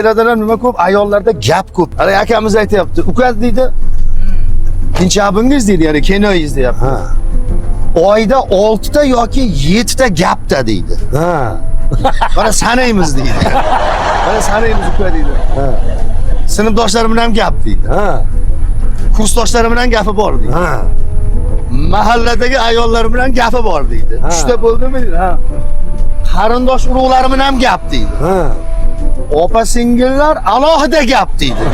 Eradalar nima ko'p, ayollarda gap ko'p. Hali akamiz aytayapti. Uka deydi. Tinch abingiz deydi, ya'ni kino izlayapti. Ha. Oyda 6 ta yoki 7 ta gapda deydi. Ha. Mana sanaymiz deydi. Mana sanaymiz uka deydi. Ha. Sinfdoshlarim bilan gap deydi. Ha. Kursdoshlarim bilan gapi bor deydi. Ha. Mahalladagi ayollar bilan gapi bor deydi. Ha. 3 ta bo'ldimi deydi. Ha. Qarindosh urug'larim bilan gap deydi. Ha. Opa singillar alohida gap deydi.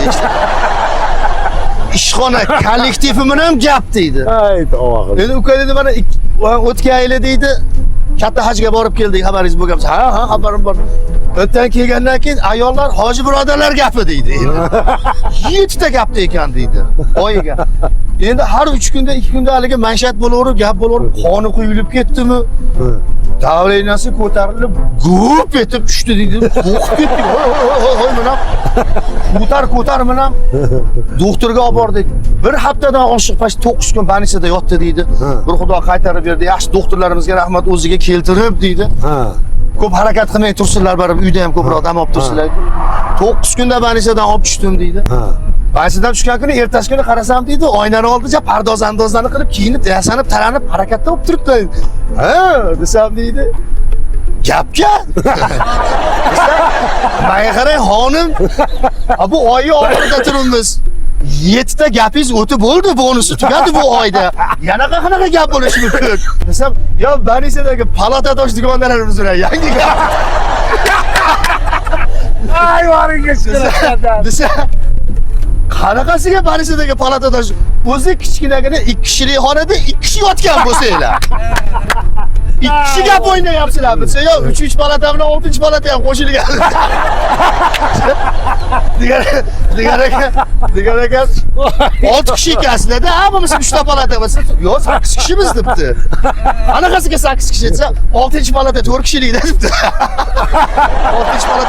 Ishxona kollektivi bilan gap deydi. Ayt ovaqil. Endi uka dedi mana o'tgan yili deydi katta hajga borib keldik, xabaringiz bo'lgan bo'lsa. Ha, xabarim bor. O'tdan kelgandan keyin ayollar hoji birodarlar gapi deydi. 7 ta gapda ekan deydi. Oyiga. Endi har 3 kunda 2 kunda haligi manshat bo'laverib, gap bo'laverib, qoni quyilib ketdimi? Davleniyasi ko'tarilib, gup etib tushdi deydi. Qo'rqib ketdik. Hoy mana ko'tar mana doktorga olib bordik. Bir haftadan oshiq pash 9 kun больницада yotdi deydi. Bir xudo qaytarib berdi. Yaxshi doktorlarimizga rahmat o'ziga keltirib deydi. Ha. Ko'p harakat qilmay tursinlar, baribir uyda ham ko'proq dam olib tursinlar. 9 kunda больницаdan olib tushdim deydi. Ha. Больницаdan tushgan kuni ertasi kuni qarasam deydi, oynani oldida pardoz-andozlarni qilib, kiyinib, yasanib, taranib, harakatda bo'lib turibdi. Ha, desam deydi. Gapga. Menga qarang, xonim. Bu oyni oxirida turibmiz. 7 ta gapingiz o'tib bo'ldi, bonusi tugadi bu oyda. Yana qanaqa gap bo'lishi mumkin? Desam, yo больницадagi palatadosh dugonlarimiz bilan yangi gap. Ay varingiz. Desa, qanaqasiga больницадagi palatadosh? O'zi kichkinagina 2 kishilik xonada 2 kishi yotgan bo'lsanglar. 2 kishi gap o'ynayapsizlar. Desa, yo 3 palata bilan 6 palata ham qo'shilgan. Degan ekan 6 kishi ekansizlar-da, hammamiz 3 ta palata bo'lsa, yo 8 kishimiz debdi. Qanaqasiga 8 kishi desa, 6 palata 4 kishilik debdi. 6 palata